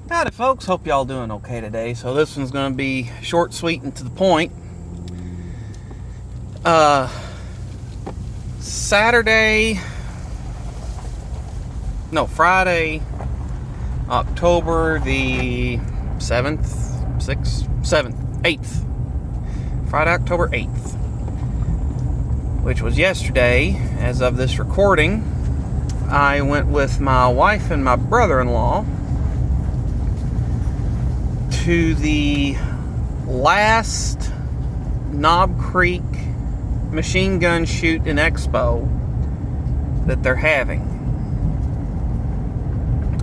Howdy folks, hope y'all doing okay today. So this one's going to be short, sweet, and to the point. Friday, October the 7th, 6th, 7th, 8th. Friday, October 8th, which was yesterday, as of this recording. I went with my wife and my brother-in-law to the last Knob Creek machine gun shoot and expo that they're having.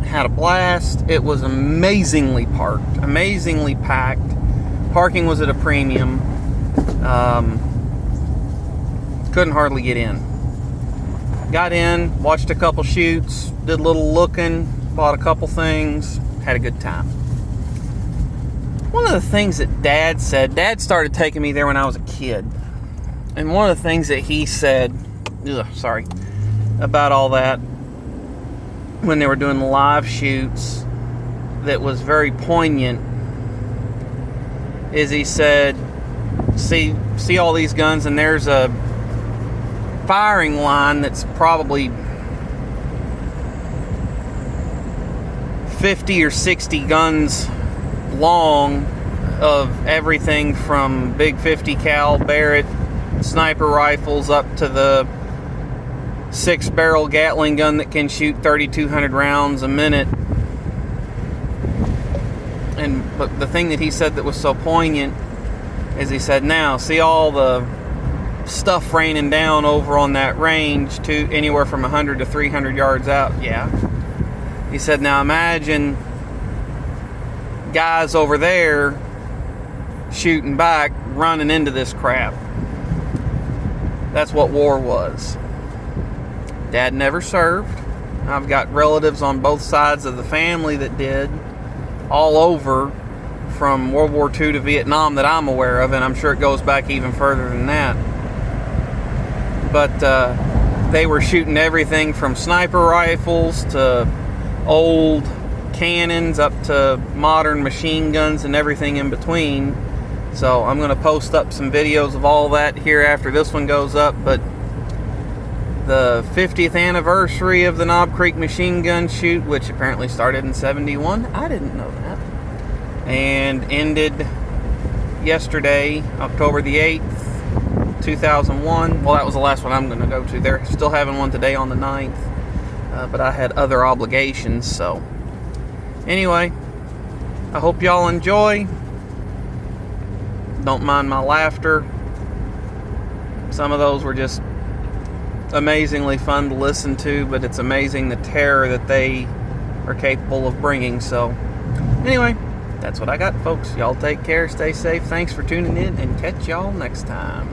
Had a blast. It was amazingly parked, amazingly packed. Parking was at a premium. Couldn't hardly get in. Got in, watched a couple shoots, did a little looking, bought a couple things, had a good time. One of the things that Dad started taking me there when I was a kid. And one of the things that he said, about all that, when they were doing the live shoots, that was very poignant, is he said, see all these guns, and there's a firing line that's probably 50 or 60 guns long, of everything from big 50 cal Barrett sniper rifles up to the 6-barrel Gatling gun that can shoot 3,200 rounds a minute. But the thing that he said that was so poignant is he said, now see all the stuff raining down over on that range to anywhere from 100 to 300 yards out. Yeah. He said, now imagine guys over there shooting back, running into this crap. That's what war was. Dad never served. I've got relatives on both sides of the family that did, all over, from World War II to Vietnam that I'm aware of, and I'm sure it goes back even further than that. But they were shooting everything from sniper rifles to old cannons up to modern machine guns and everything in between. So I'm going to post up some videos of all that here after this one goes up. But the 50th anniversary of the Knob Creek machine gun shoot, which apparently started in 71, I didn't know that, and ended yesterday, October the 8th, 2001. Well, that was the last one I'm going to go to. They're still having one today on the 9th, but I had other obligations. So anyway, I hope y'all enjoy. Don't mind my laughter. Some of those were just amazingly fun to listen to, but it's amazing the terror that they are capable of bringing. So anyway, that's what I got, folks. Y'all take care, stay safe. Thanks for tuning in, and catch y'all next time.